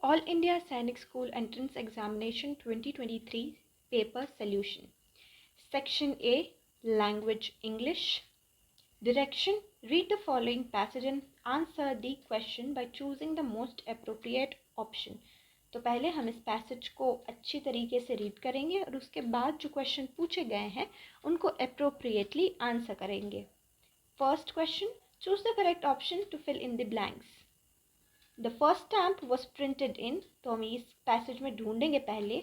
All India Sainik School Entrance Examination 2023 Paper Solution. Section A, Language English. Direction: read the following passage and answer the question by choosing the most appropriate option. तो पहले हम इस passage को अच्छी तरीके से read करेंगे और उसके बाद जो क्वेश्चन पूछे गए हैं उनको अप्रोप्रिएटली आंसर करेंगे. First question, choose the correct option to fill in the blanks. The first stamp was printed in, तो हम इस पैसेज में ढूंढेंगे पहले.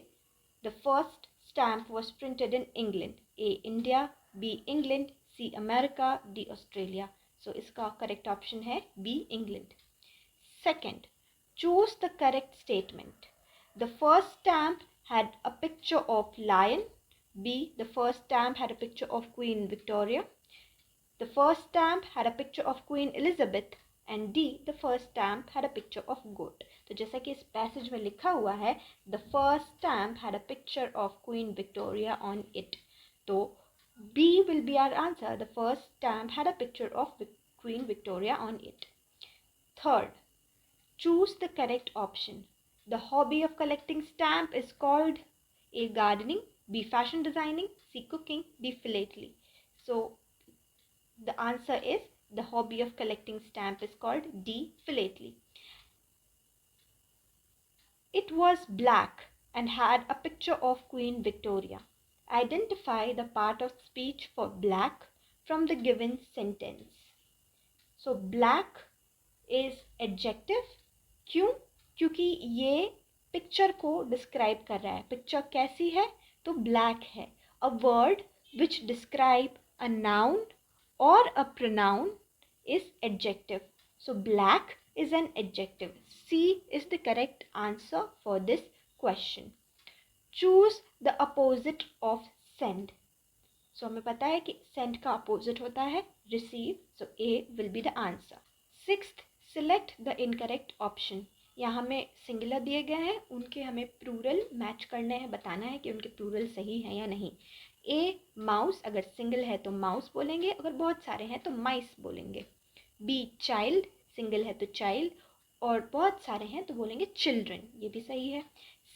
The first stamp was printed in England. A India, B England, C America, D Australia. So इसका correct option है B England. Second, choose the correct statement. The first stamp had a picture of lion. B, the first stamp had a picture of queen Victoria. The first stamp had a picture of queen Elizabeth. And D, the first stamp had a picture of goat. तो जैसा कि इस passage में लिखा हुआ है, the first stamp had a picture of queen Victoria on it. तो B will be our answer. The first stamp had a picture of Queen Victoria on it. Third, choose the correct option. The hobby of collecting stamp is called A, gardening, B, fashion designing, C, cooking, D, philately. So the answer is the hobby of collecting stamp is called D, philately. It was black and had a picture of Queen Victoria. Identify the part of speech for black from the given sentence. So black is adjective. क्यों? क्योंकि ये picture को describe कर रहा है. Picture कैसी है? तो ब्लैक है. A word which describe a noun or a pronoun is adjective. So black is an adjective. C is the correct answer for this question. Choose the opposite of send. So हमें पता है कि send का opposite होता है receive. So A will be the answer. Sixth, select the incorrect option. यहाँ हमें singular दिए गए हैं, उनके हमें प्लूरल मैच करने हैं, बताना है कि उनके प्लूरल सही है या नहीं. A, माउस, अगर सिंगल है तो माउस बोलेंगे, अगर बहुत सारे हैं तो माइस बोलेंगे. B, चाइल्ड, सिंगल है तो चाइल्ड और बहुत सारे हैं तो बोलेंगे चिल्ड्रन, ये भी सही है.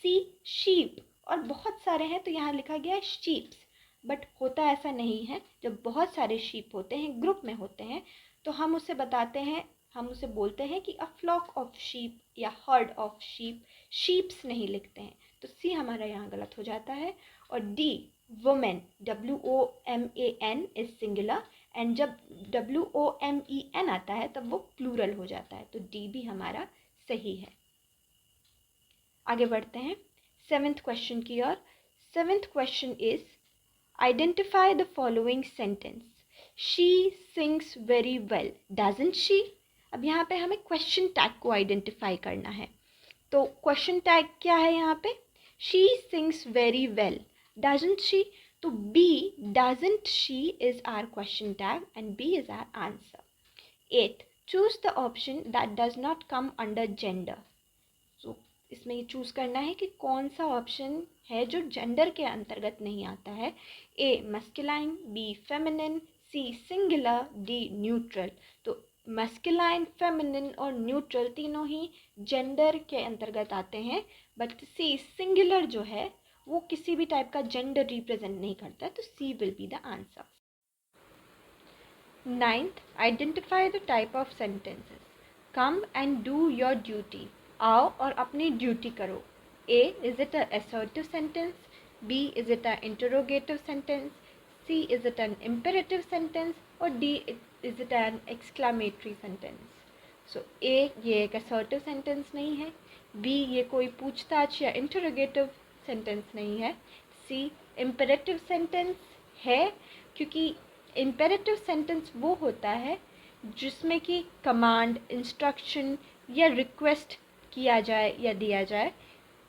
C, शीप, और बहुत सारे हैं तो यहाँ लिखा गया है शीप्स, बट होता ऐसा नहीं है. जब बहुत सारे शीप होते हैं, ग्रुप में होते हैं, तो हम उसे बताते हैं, हम उसे बोलते हैं कि अ फ्लॉक ऑफ शीप या हर्ड ऑफ शीप. शीप्स नहीं लिखते हैं, तो सी हमारा यहाँ गलत हो जाता है. और D, women, WOMAN is singular and जब WOMEN आता है तब वो प्लूरल हो जाता है, तो डी भी हमारा सही है. आगे बढ़ते हैं सेवेंथ क्वेश्चन की ओर. Seventh question is identify the following sentence. She sings very well, doesn't she. अब यहाँ पे हमें क्वेश्चन टैग को आइडेंटिफाई करना है. तो क्वेश्चन टैग क्या है यहाँ पे? She sings very well, doesn't she. तो B, doesn't she is our question tag and B is our answer. 8, choose the option that does not come under gender. So इसमें ये चूज़ करना है कि कौन सा ऑप्शन है जो जेंडर के अंतर्गत नहीं आता है. ए, मस्कुलाइन, बी, फेमिनिन, सी, सिंगुलर, डी, न्यूट्रल. तो मस्कुलाइन, फेमिनिन और न्यूट्रल तीनों ही जेंडर के अंतर्गत आते हैं, बट सी, सिंगुलर जो है वो किसी भी टाइप का जेंडर रिप्रेजेंट नहीं करता, तो C will be the answer. Ninth, identify the type of sentences. Come and do your duty. आओ और अपनी ड्यूटी करो. A, is it a assertive sentence? B, is it a interrogative sentence? C, is it an imperative sentence? और D, is it an exclamatory sentence? So A, ये एक assertive sentence नहीं है. B, ये कोई पूछताछ या interrogative sentence नहीं है. सी, imperative sentence है, क्योंकि imperative sentence वो होता है जिसमें कि कमांड, इंस्ट्रक्शन या रिक्वेस्ट किया जाए या दिया जाए,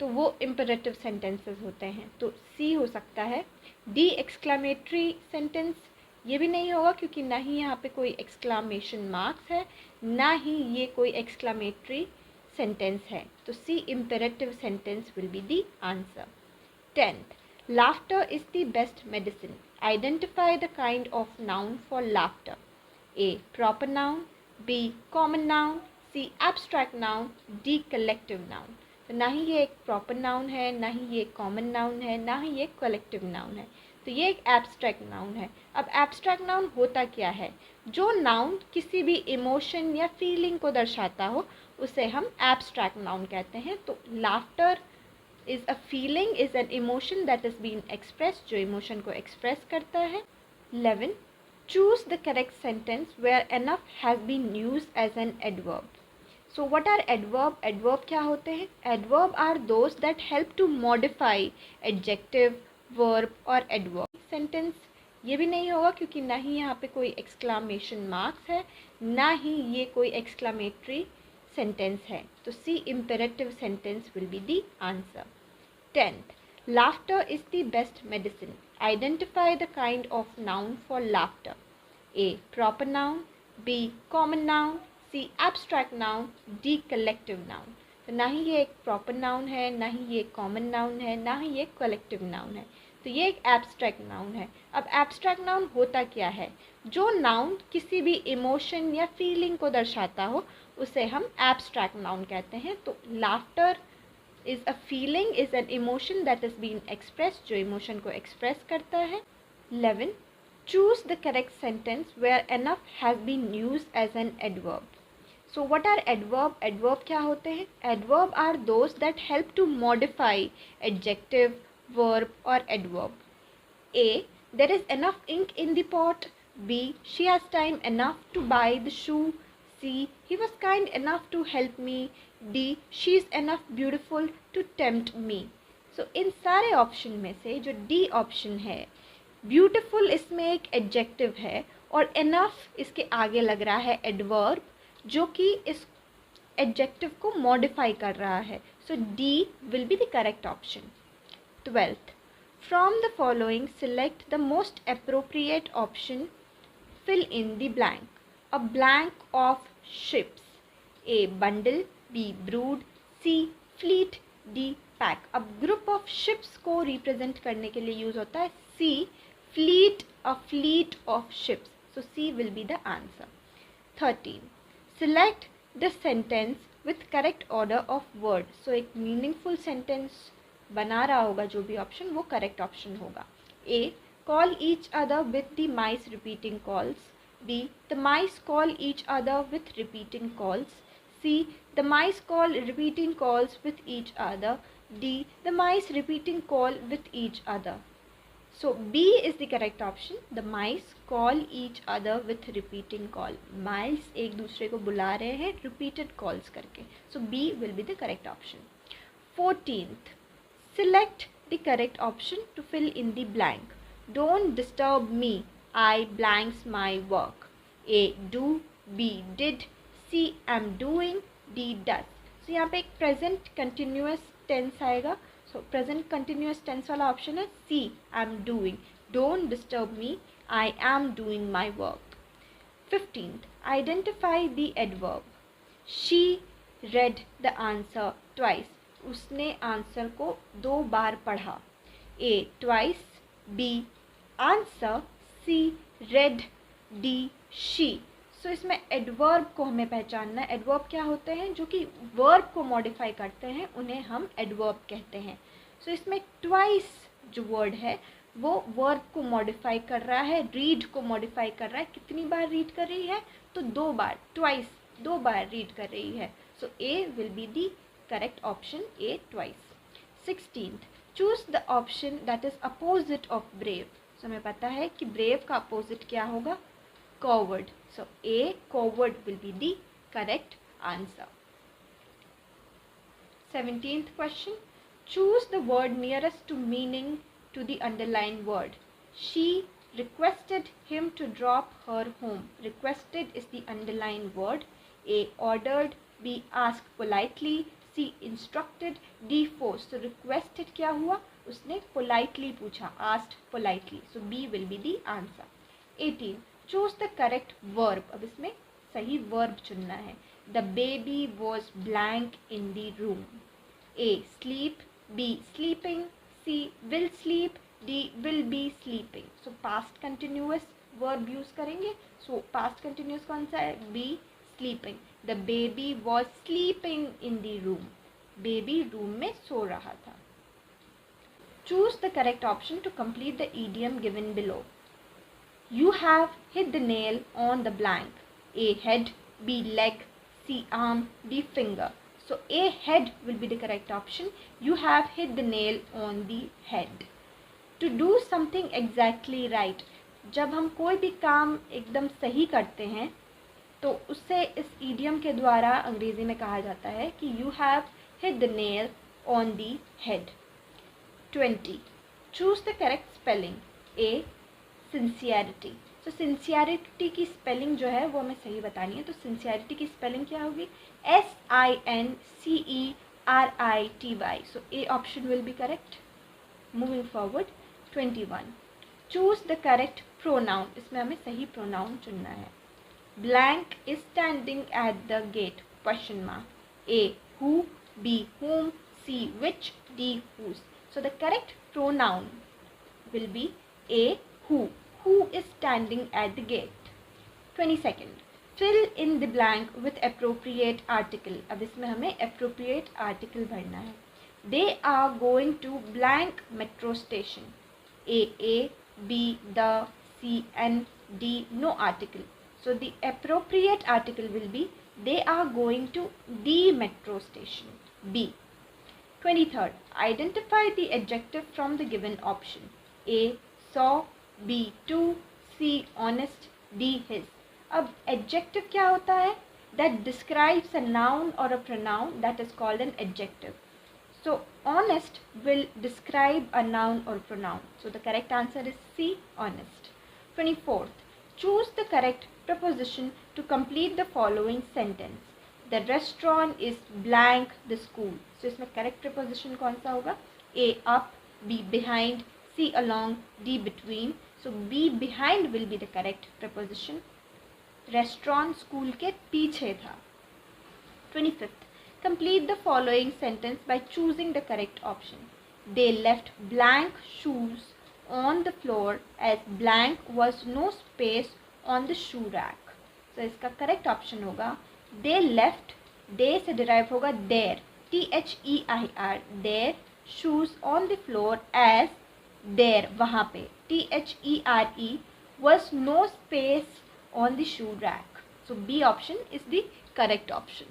तो वो इम्पेरेटिव सेंटेंसेस होते हैं. तो सी हो सकता है. डी, एक्सक्लामेटरी सेंटेंस, ये भी नहीं होगा क्योंकि ना ही यहाँ पे कोई एक्सक्लामेशन मार्क्स है, ना ही ये कोई एक्सक्लामेटरी सेंटेंस है. तो C, imperative sentence will be the answer. 10th, laughter is the best medicine. Identify the kind of noun for laughter. A, proper noun, B, common noun, C, abstract noun, D, collective noun. तो ना ही ये एक proper noun है, ना ही ये common noun है, ना ही ये कलेक्टिव नाउन है। तो ये एक एब्स्ट्रैक्ट नाउन है। अब एब्स्ट्रैक्ट नाउन होता क्या है? जो नाउन किसी भी इमोशन या फीलिंग को दर्शाता हो उसे हम एब्स्ट्रैक्ट नाउन कहते हैं। तो laughter is a feeling, is an emotion that is been express, जो इमोशन को एक्सप्रेस करता है। 11. Choose the correct sentence where enough has been used as an adverb. So what are adverb? Adverb क्या होते हैं? Adverb are those that help to modify adjective, verb और adverb. Sentence ये भी नहीं होगा क्योंकि ना ही यहाँ पे कोई exclamation marks है, ना ही ये कोई exclamatory sentence है। तो C imperative sentence will be the answer. 10th, laughter is the best medicine. Identify the kind of noun for laughter. A. Proper noun. B. Common noun. C. Abstract noun. D. Collective noun. तो ना ही ये एक proper noun है, ना ही ये common noun है, ना ही ये कलेक्टिव नाउन है। तो ये एक एब्स्ट्रैक्ट नाउन है। अब एब्स्ट्रैक्ट नाउन होता क्या है? जो नाउन किसी भी इमोशन या फीलिंग को दर्शाता हो उसे हम एब्स्ट्रैक्ट नाउन कहते हैं। तो laughter is a feeling, is an emotion that is been express, जो इमोशन को एक्सप्रेस करता है। 11. Choose the correct sentence where enough has been used as an adverb. So what are adverb? Adverb क्या होते हैं? Adverb are those that help to modify adjective, verb or adverb. A. There is enough ink in the pot. B. She has time enough to buy the shoe. C. He was kind enough to help me. D. She is enough beautiful to tempt me. So इन सारे option में से जो D option है, beautiful इसमें एक adjective है और enough इसके आगे लग रहा है एडवर्ब, जो कि इस एडजेक्टिव को मॉडिफाई कर रहा है। So D will be the correct option. 12th, from the following select the most appropriate option, fill in the blank. A blank of ships. A bundle, B brood, C fleet, D pack. अब group of ships को represent करने के लिए use होता है सी fleet, a fleet of ships. So C will be the answer. 13. Select the sentence with correct order of word. So एक meaningful sentence बना रहा होगा जो भी ऑप्शन, वो correct ऑप्शन होगा। A. Call each other with the mice repeating calls. B. The mice call each other with repeating calls. C. The mice call repeating calls with each other. D. The mice repeating call with each other. So B is the correct option. The mice call each other with repeating call. Mice एक दूसरे को बुला रहे हैं repeated calls करके. So B will be the correct option. 14th, select the correct option to fill in the blank. Don't disturb me. I blanks my work. A. Do. B. Did. C. am doing. D. does. So यहाँ पे एक present continuous tense आएगा. So present continuous tense वाला option है C, I am doing. Don't disturb me, I am doing my work. 15th, identify the adverb. She read the answer twice. उसने answer को 2 बार पढ़ा. A. Twice. B. Answer. C. Read. D. She. सो इसमें adverb को हमें पहचानना है। Adverb क्या होते हैं? जो कि वर्ब को मॉडिफाई करते हैं, उन्हें हम एडवर्ब कहते हैं। सो इसमें ट्वाइस जो वर्ड है वो वर्ब को मॉडिफाई कर रहा है, रीड को मॉडिफाई कर रहा है। कितनी बार रीड कर रही है? तो 2 बार, ट्वाइस 2 बार रीड कर रही है। So A will be the correct option, A twice. 16th, choose the option that is opposite of brave. So हमें पता है कि ब्रेव का अपोजिट क्या होगा? Coward. So A, coward will be the correct answer. 17th question. Choose the word nearest to meaning to the underlined word. She requested him to drop her home. Requested is the underlined word. A. Ordered. B. Asked politely. C. Instructed. D. Forced. So requested क्या हुआ? उसने politely पूछा, asked politely. So B will be the answer. 18. Choose the correct verb. अब इसमें सही verb चुनना है। The baby was blank in the room. A sleep, B sleeping, C will sleep, D will be sleeping. So past continuous verb use करेंगे। So past continuous कौन सा है? B sleeping. The baby was sleeping in the room. Baby room में सो रहा था. Choose the correct option to complete the idiom given below. You have hit the nail on the blank. A. Head. B. Leg. C. Arm. D. Finger. So A. Head will be the correct option. You have hit the nail on the head. To do something exactly right. जब हम कोई भी काम एकदम सही करते हैं तो उससे इस idiom के द्वारा अंग्रेजी में कहा जाता है कि you have hit the nail on the head. 20. Choose the correct spelling. A. Sincerity. So sincerity की spelling जो है वो हमें सही बतानी है. तो sincerity की spelling क्या होगी? SINCERITY. So A option will be correct. Moving forward. 21. Choose the correct pronoun. इसमें हमें सही pronoun चुनना है. Blank is standing at the gate. Question mark. A. Who. B. Whom. C. Which. D. Whose. So the correct pronoun will be A. Who. Who is standing at the gate. 22nd. Fill in the blank with appropriate article. अब इसमें हमें appropriate article भरना है. They are going to blank metro station. A. B. The. C. N. D. No article. So the appropriate article will be they are going to the metro station. B. 23rd. Identify the adjective from the given option. A. Saw. B. To. C. Honest. D. His. अब adjective क्या होता है? That describes a noun or a pronoun that is called an adjective. So honest will describe a noun or pronoun. So the correct answer is C. Honest. 24th. Choose the correct preposition to complete the following sentence. The restaurant is blank the school. So इसमें correct preposition कौन सा होगा? A. Up. B. Behind. C. Along. D. Between. So B. Behind will be the correct preposition. Restaurant school के पीछे था. 25th. Complete the following sentence by choosing the correct option. They left blank shoes on the floor as blank was no space on the shoe rack. So इसका correct option होगा they left. they से derive होगा their. THEIR. their shoes on the floor as there वहाँ पे THERE was no space on the shoe rack. So B option is the correct option.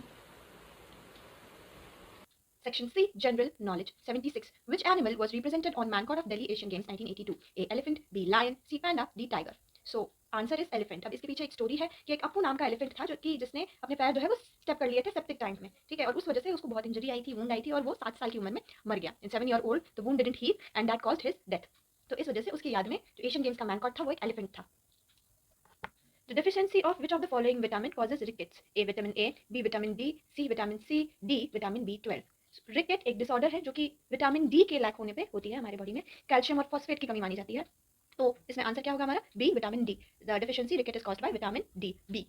Section C. General Knowledge. 76. Which animal was represented on Mancourt of Delhi Asian Games 1982? A. Elephant. B. Lion. C. Panda. D. Tiger. So answer is elephant. अब इसके पीछे एक story है कि एक अपू नाम का elephant था जो कि जिसने अपने पैर जो है वो स्टेप कर लिए थे सेप्टिक टैंक में. ठीक है. और उस वजह से उसको बहुत इंजरी आई थी, वुंड आई थी और वो 7 साल की उम्र में मर गया. In 7 year old the wound didn't heal and that caused his death. तो इस वजह से उसकी याद में जो एशियन गेम्स का मैनकॉट था वो एक एलिफेंट था. The deficiency of which of the following vitamin causes rickets? A. Vitamin A. B. Vitamin D. C. Vitamin C. D. Vitamin B12. रिकेट एक डिसऑर्डर है जो कि विटामिन डी के लैक होने पे होती है हमारे बॉडी में. कैल्शियम और फॉस्फेट की कमी मानी जाती है. तो इसमें आंसर क्या होगा हमारा? B. Vitamin D. The deficiency rickets is caused by vitamin D. B.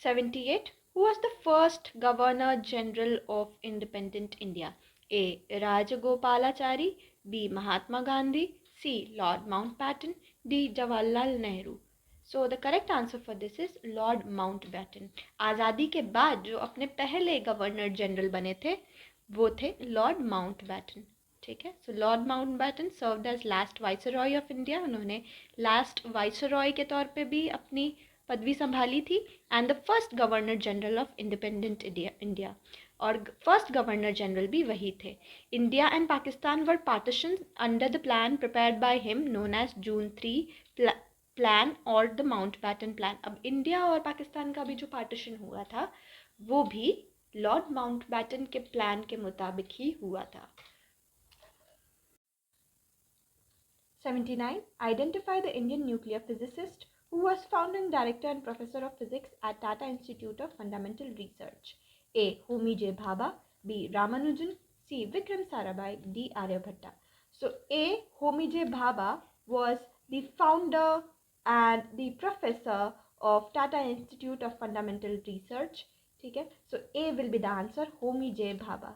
78. Who was the first Governor General of Independent India? A. Rajagopalachari. B. Mahatma Gandhi. C. Lord Mountbatten. D. Jawaharlal Nehru. So the correct answer for this is Lord Mountbatten. आज़ादी के बाद जो अपने पहले governor general बने थे वो थे लॉर्ड माउंटबैटन. ठीक है. So Lord Mountbatten served as last viceroy of India. उन्होंने लास्ट वाइसरॉय के तौर पे भी अपनी पदवी संभाली थी. And the first governor general of independent India. और फर्स्ट गवर्नर जनरल भी वही थे. India and Pakistan were partition under the plan prepared by him known as June 3 plan और द माउंटबैटन प्लान. अब इंडिया और पाकिस्तान का भी जो पार्टीशन हुआ था वो भी लॉर्ड माउंटबैटन के प्लान के मुताबिक ही हुआ था. 79. Identify the Indian nuclear physicist who was founding director and professor of physics at Tata Institute of Fundamental Research. A. Homi J. Bhabha. B. Ramanujan. C. Vikram Sarabhai. D. Aryabhatta. So A. Homi J. Bhabha was the founder and the professor of Tata Institute of Fundamental Research. ठीक है. So A will be the answer. Homi J. Bhabha.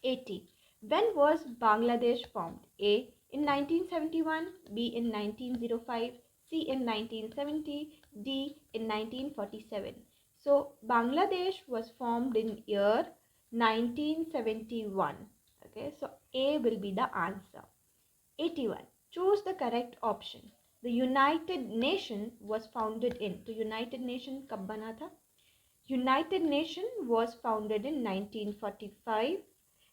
80. When was Bangladesh formed? A. In 1971. B. In 1905. C. In 1970. D. In 1947. So Bangladesh was formed in year 1971. Okay, so A will be the answer. 81. Choose the correct option. The United Nation was founded in. तो United Nation कब बना था? United Nation was founded in 1945.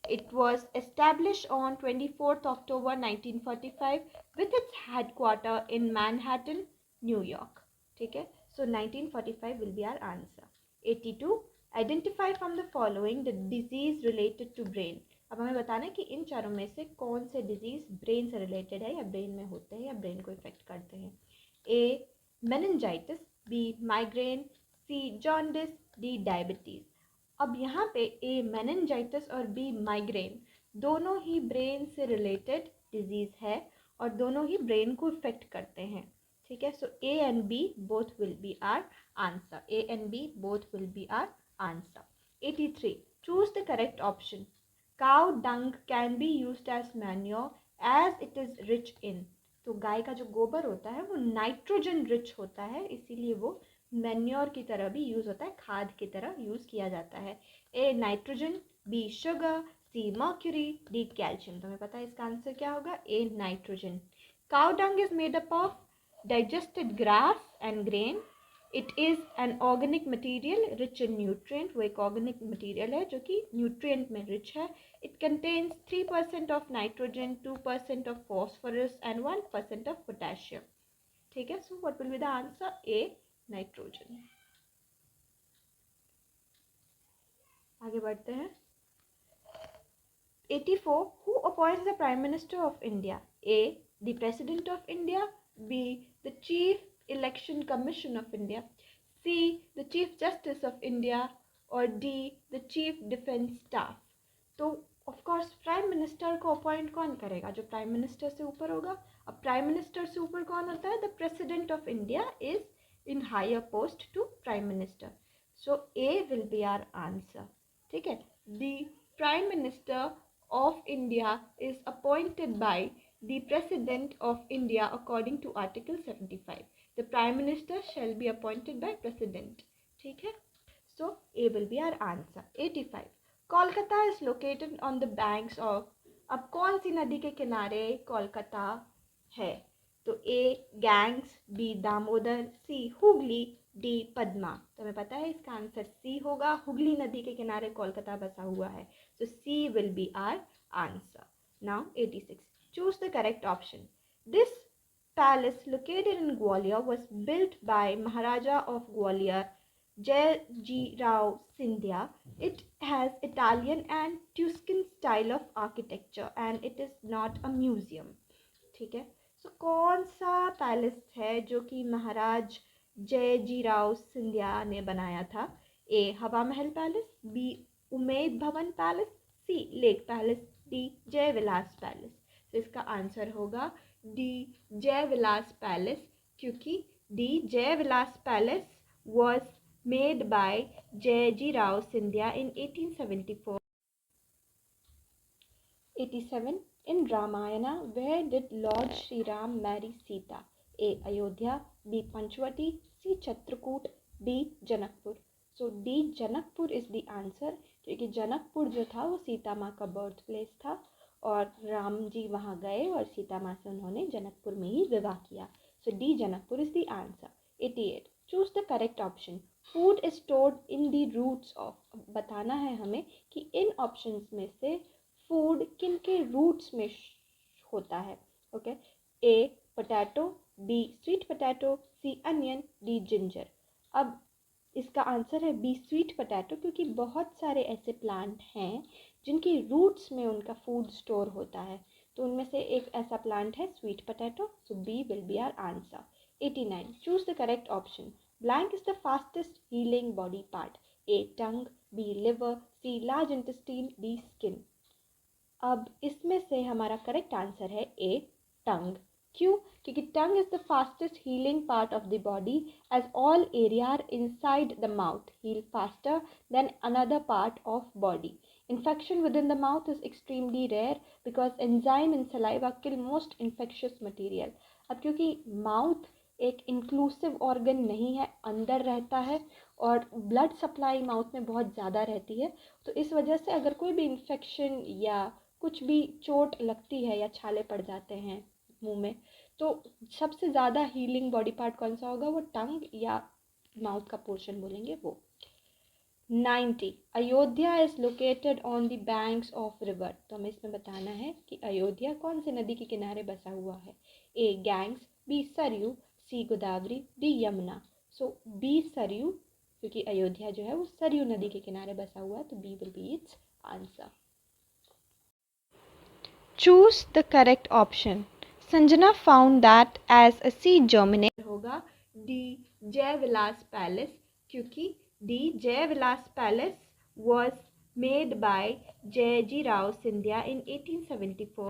It was established on 24th October 1945 with its headquarters in Manhattan, New York. ठीक है, so 1945 will be our answer. 82. Identify from the following the disease related to brain. अब हमें बताना है कि इन चारों में से कौन से डिजीज ब्रेन से रिलेटेड है या ब्रेन में होते हैं या ब्रेन को इफेक्ट करते हैं. ए मेनिंजाइटिस, बी माइग्रेन, सी जॉन्डिस, डी डायबिटीज. अब यहाँ पे ए मेनिंजाइटिस और बी माइग्रेन दोनों ही ब्रेन से रिलेटेड डिजीज है और दोनों ही ब्रेन को इफेक्ट करते हैं. ठीक है, so A and B both will be our answer. A and B both will be our answer. 83. Choose the correct option. Cow dung can be used as manure as it is rich in. तो गाय का जो गोबर होता है वो nitrogen rich होता है, इसीलिए वो मैन्योर की तरह भी यूज़ होता है, खाद की तरह यूज़ किया जाता है. A nitrogen, B sugar, C mercury, D calcium. तो हमें पता है इसका आंसर क्या होगा. A nitrogen. Cow dung is made up of digested grass and grain. It is an organic material rich in nutrient. वो एक ऑर्गेनिक मटीरियल है जो कि न्यूट्रिएंट में रिच है. It contains 3% of nitrogen, 2% of phosphorus and 1% of potassium. ठीक है, so what will be the answer. A nitrogen. आगे बढ़ते हैं. 84. Who appoints the prime minister of India. A the president of India, B the chief election commission of India, C the chief justice of India और D the chief defence staff. तो of course prime minister को appoint कौन करेगा. जो prime minister से ऊपर होगा. अब प्राइम मिनिस्टर से ऊपर कौन होता है. The president of India is in higher post to prime minister. So A will be our answer. ठीक है, the prime minister of India is appointed by the president of India according to article 75. The prime minister shall be appointed by president. ठीक है, so A will be our answer. 85. Kolkata is located on the banks of. अब कौन सी नदी के किनारे कोलकाता है. तो ए gangs, B Damodar, सी Hooghly, D Padma. तो हमें पता है इसका आंसर सी होगा. हुगली नदी के किनारे कोलकाता बसा हुआ है. So C will be our answer. Now 86. Choose the correct option. This palace located in Gwalior was built by Maharaja of Gwalior Jayajirao Scindia. It has Italian and Tuscan style of architecture and it is not a museum. ठीक है, सो कौन सा palace है जो कि महाराज जयजीराव सिंधिया ने बनाया था. ए हवा महल palace, B Umaid Bhawan palace, सी lake palace, D Jai Vilas palace. तो इसका आंसर होगा डी जय विलास पैलेस, क्योंकि D Jai Vilas palace was made by Jayajirao Scindia in 1874. 87. In Ramayana, where did Lord Shri Ram marry Sita? A. Ayodhya, B. Panchvati, C. Chitrakoot, D. Janakpur. So D. Janakpur is the answer, क्योंकि जनकपुर जो था वो सीता माँ का birth place था और राम जी वहाँ गए और सीता माँ से उन्होंने जनकपुर में ही विवाह किया. So D. Janakpur is the answer. 88. Choose the correct option. Food is stored in the roots of. बताना है हमें कि इन ऑप्शंस में से फूड किन के रूट्स में होता है. Okay, A potato, B sweet potato, C onion, D ginger. अब इसका आंसर है बी स्वीट पोटैटो, क्योंकि बहुत सारे ऐसे प्लांट हैं जिनकी रूट्स में उनका फूड स्टोर होता है. तो उनमें से एक ऐसा प्लांट है sweet potato. So B will be our answer. 89. Choose the correct option. Blank is the fastest healing body part. A tongue, B liver, C large intestine, D skin. अब इसमें से हमारा करेक्ट आंसर है ए tongue. क्यों? क्योंकि tongue is the fastest healing part of the body as all area inside the mouth heal faster than another part of body. Infection within the mouth is extremely rare because enzyme in saliva kill most infectious material. अब क्योंकि mouth एक inclusive organ नहीं है, अंदर रहता है और blood supply mouth में बहुत ज़्यादा रहती है। तो इस वजह से अगर कोई भी इन्फेक्शन या कुछ भी चोट लगती है या छाले पड़ जाते हैं मुंह में, तो सबसे ज़्यादा हीलिंग बॉडी पार्ट कौन सा होगा? वो टंग या माउथ का पोर्शन बोलेंगे वो। 90. Ayodhya is located on the banks of river. तो हमें इसमें बताना है कि अयोध्या कौन से नदी के किनारे बसा हुआ है? ए गैंग्स, बी सरयू, सी गोदावरी, डी यमुना। सो बी सरयू, क्योंकि अयोध्या जो है वो सरयू नदी के किनारे बसा हुआ है, तो B will be its answer. Choose the correct option. Sanjana found that as a seed germinate होगा डी जय विलास पैलेस, क्योंकि D Jai Vilas palace was made by Jayaji Rao Scindia in 1874.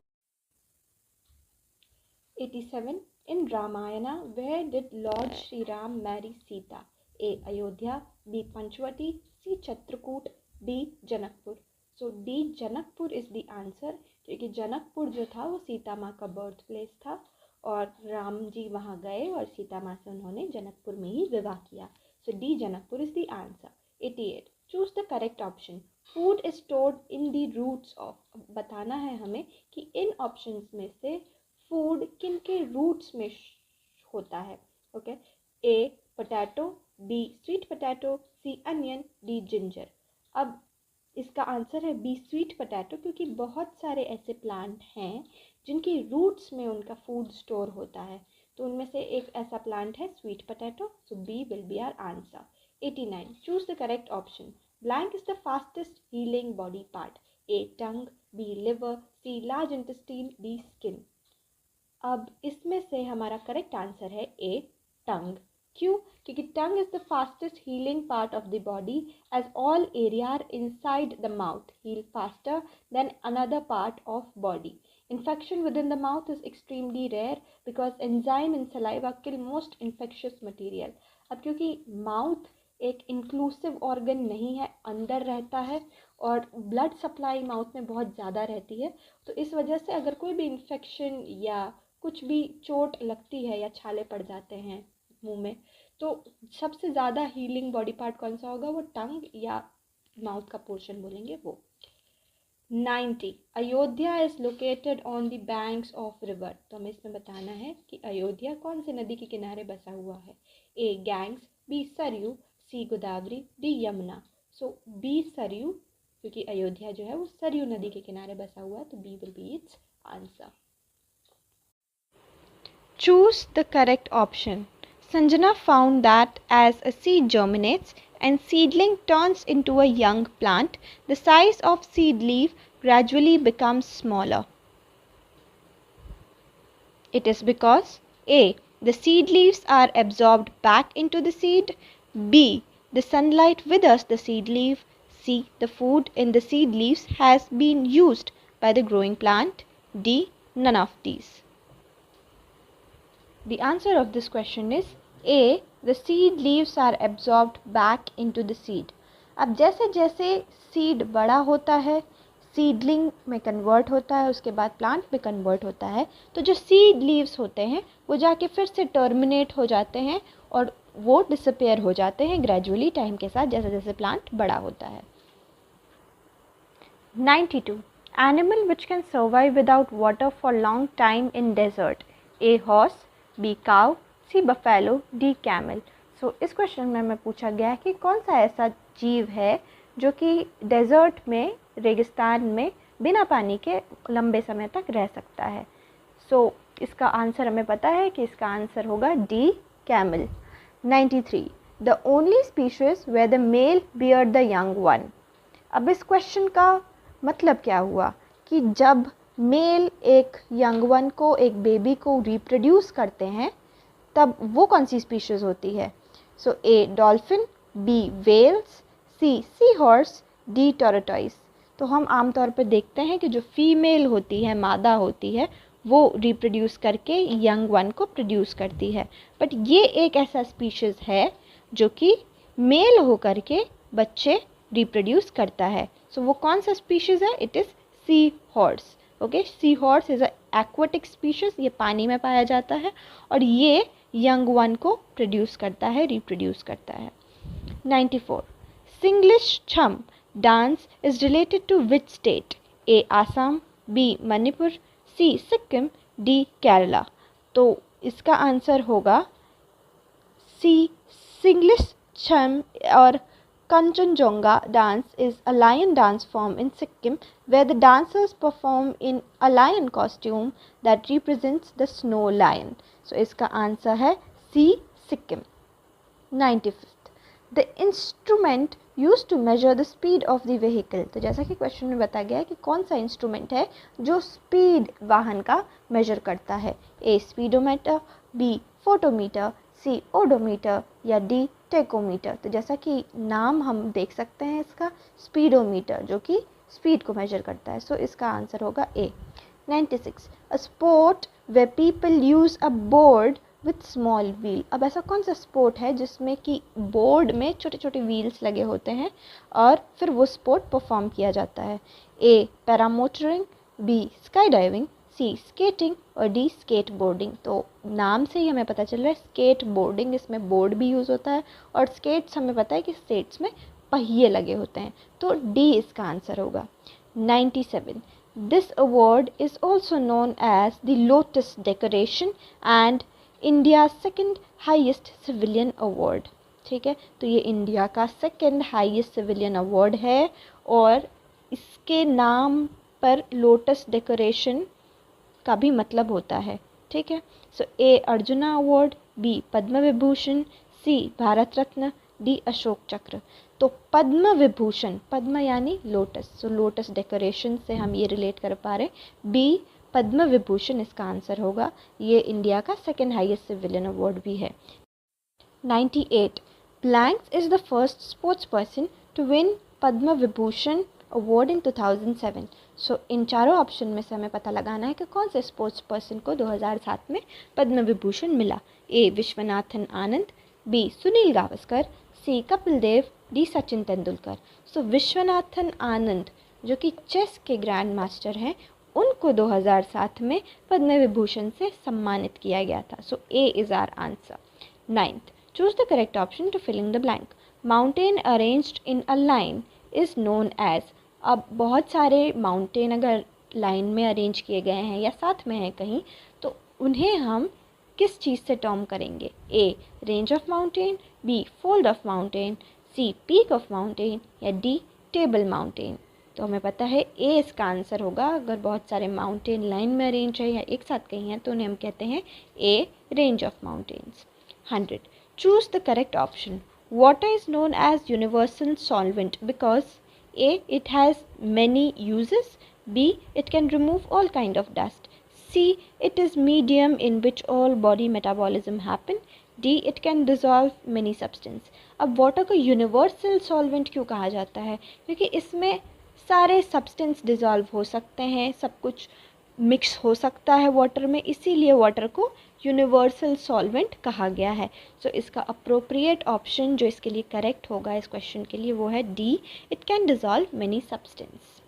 87. In Ramayana, where did Lord Sri Ram marry Sita? A. Ayodhya, B. Panchvati, C. Chitrakoot, D. Janakpur. So D. Janakpur is the answer, क्योंकि जनकपुर जो था वो सीता माँ का birth place था और राम जी वहाँ गए और सीता माँ से उन्होंने जनकपुर में ही विवाह किया। So D. Janakpur is the answer. 88. Choose the correct option. Food is stored in the roots of. बताना है हमें कि इन ऑप्शंस में से फूड किन के रूट्स में होता है। Okay, A potato, B sweet potato, C onion, D ginger. अब इसका आंसर है बी स्वीट पोटैटो, क्योंकि बहुत सारे ऐसे प्लांट हैं जिनकी रूट्स में उनका फूड स्टोर होता है, तो उनमें से एक ऐसा प्लांट है sweet potato. So B will be our answer. 89. Choose the correct option. Blank is the fastest healing body part. A. Tongue, B. Liver, C. Large intestine, D. Skin. अब इसमें से हमारा करेक्ट आंसर है ए tongue. क्यों? क्योंकि tongue is the fastest healing part of the body as all area inside the mouth heal faster than another part of body. Infection within the mouth is extremely rare because enzyme in saliva kill most infectious material. अब क्योंकि mouth एक inclusive organ नहीं है, अंदर रहता है और blood supply mouth में बहुत ज़्यादा रहती है, तो इस वजह से अगर कोई भी इन्फेक्शन या कुछ भी चोट लगती है या छाले पड़ जाते हैं मुंह में, तो सबसे ज़्यादा हीलिंग बॉडी पार्ट कौन सा होगा? वो टंग या माउथ का पोर्शन बोलेंगे वो। 90. Ayodhya is located on the banks of river. तो हमें इसमें बताना है कि अयोध्या कौन से नदी के किनारे बसा हुआ है? ए गैंग्स, बी सरयू, सी गोदावरी, डी यमुना। सो बी सरयू, क्योंकि अयोध्या जो है वो सरयू नदी के किनारे बसा हुआ है, तो B will be its answer. Choose the correct option. Sanjana found that as a seed germinates and seedling turns into a young plant, the size of seed leaf gradually becomes smaller. It is because A. The seed leaves are absorbed back into the seed, B. The sunlight withers the seed leaf, C. The food in the seed leaves has been used by the growing plant, D. None of these. The answer of this question is A. The seed leaves are absorbed back into the seed. अब जैसे जैसे seed बड़ा होता है, seedling में convert होता है, उसके बाद प्लांट में कन्वर्ट होता है, तो जो सीड लीव्स होते हैं वो जाके फिर से टर्मिनेट हो जाते हैं और वो डिसअपेयर हो जाते हैं ग्रेजुअली टाइम के साथ, जैसे जैसे प्लांट बड़ा होता है। 92. Animal which can survive without water for long time in desert. A. Horse, B. Cow, C. Buffalo, D. Camel. So इस क्वेश्चन में हमें पूछा गया है कि कौन सा ऐसा जीव है जो कि डेजर्ट में, रेगिस्तान में बिना पानी के लंबे समय तक रह सकता है। सो इसका आंसर हमें पता है कि इसका आंसर होगा D camel. 93. The only species where the male bear the young one. अब इस क्वेश्चन का मतलब क्या हुआ कि जब मेल एक यंग वन को, एक बेबी को रिप्रोड्यूस करते हैं, तब वो कौन सी स्पीशीज़ होती है? सो ए डॉल्फिन, बी वेल्स, सी सी हॉर्स, डी टॉर्टोइस। तो हम आमतौर पर देखते हैं कि जो फीमेल होती है, मादा होती है, वो रिप्रोड्यूस करके यंग वन को प्रोड्यूस करती है, बट ये एक ऐसा स्पीशीज़ है जो कि मेल होकर के बच्चे रिप्रोड्यूस करता है। सो वो कौन सा स्पीशीज़ है? It is seahorse. Okay, seahorse is a aquatic species, ये पानी में पाया जाता है और ये यंग वन को प्रोड्यूस करता है, रिप्रोड्यूस करता है। 94. Singlish Chham dance is related to which state? A. Assam, B. Manipur, C. Sikkim, D. Kerala. तो इसका आंसर होगा C. Singlish Chham or Kanchenjunga dance is a lion dance form in Sikkim where the dancers perform in a lion costume that represents the snow lion. So इसका answer है C. Sikkim. 95th. The instrument used to measure the speed of the vehicle. तो जैसा कि question में बताया गया है कि कौन सा इंस्ट्रूमेंट है जो स्पीड वाहन का मेजर करता है। A. Speedometer, B. Photometer, C. Odometer या D. टेकोमीटर। तो जैसा कि नाम हम देख सकते हैं इसका, स्पीडोमीटर जो कि स्पीड को मेजर करता है। सो इसका आंसर होगा A. 96. A sport where people use a board with small wheel. अब ऐसा कौन सा स्पोर्ट है जिसमें कि बोर्ड में छोटे छोटे व्हील्स लगे होते हैं और फिर वो स्पोर्ट परफॉर्म किया जाता है। A. Paramotoring, B. Sky diving, C. Skating और डी. Skateboarding. तो नाम से ही हमें पता चल रहा है स्केट बोर्डिंग, इसमें बोर्ड भी यूज़ होता है और स्केट्स हमें पता है कि स्केट्स में पहिए लगे होते हैं। तो डी इसका आंसर होगा। 97. This award is also known as the Lotus Decoration and India second highest civilian award. ठीक है, तो ये इंडिया का सेकेंड हाईएस्ट सिविलियन अवार्ड है और इसके नाम पर लोटस डेकोरेशन का भी मतलब होता है। ठीक है, so A. Arjuna award, B. Padma Vibhushan, C. Bharat Ratna, D. Ashoka Chakra. तो पद्म विभूषण, पद्म यानी लोटस, सो लोटस डेकोरेशन से हम ये रिलेट कर पा रहे। बी. पद्म विभूषण इसका आंसर होगा। ये इंडिया का सेकेंड हाईएस्ट सिविलियन अवार्ड भी है। 98. Blanks is the first sports person to win Padma Vibhushan award in 2007। So इन चारों ऑप्शन में से हमें पता लगाना है कि कौन से स्पोर्ट्स पर्सन को 2007 में पद्म विभूषण मिला। ए. विश्वनाथन आनंद, बी. सुनील गावस्कर, सी. कपिल देव, डी. सचिन तेंदुलकर। सो विश्वनाथन आनंद जो कि चेस के ग्रैंड मास्टर हैं, उनको 2007 में पद्म विभूषण से सम्मानित किया गया था। So A is our answer. 9th. Choose the correct option to filling the blank. Mountain arranged in a line is known as. अब बहुत सारे माउंटेन अगर लाइन में अरेंज किए गए हैं या साथ में हैं कहीं, तो उन्हें हम किस चीज़ से टर्म करेंगे। A. Range of mountain, B. Fold of mountain, C. Peak of mountain या डी. Table mountain. तो हमें पता है ए इसका आंसर होगा। अगर बहुत सारे माउंटेन लाइन में अरेंज है या एक साथ कहीं हैं तो उन्हें हम कहते हैं A. Range of mountains. 100. Choose the correct option. Water is known as universal solvent because A. It has many uses, B. It can remove all kind of dust, C. It is medium in which all body metabolism happen, D. It can dissolve many substance. अब water को universal solvent क्यों कहा जाता है? क्योंकि इसमें सारे substance dissolve हो सकते हैं, सब कुछ मिक्स हो सकता है वाटर में, इसीलिए वाटर को यूनिवर्सल सॉल्वेंट कहा गया है। सो इसका अप्रोप्रिएट ऑप्शन जो इसके लिए करेक्ट होगा इस क्वेश्चन के लिए वो है D. It can dissolve many substance.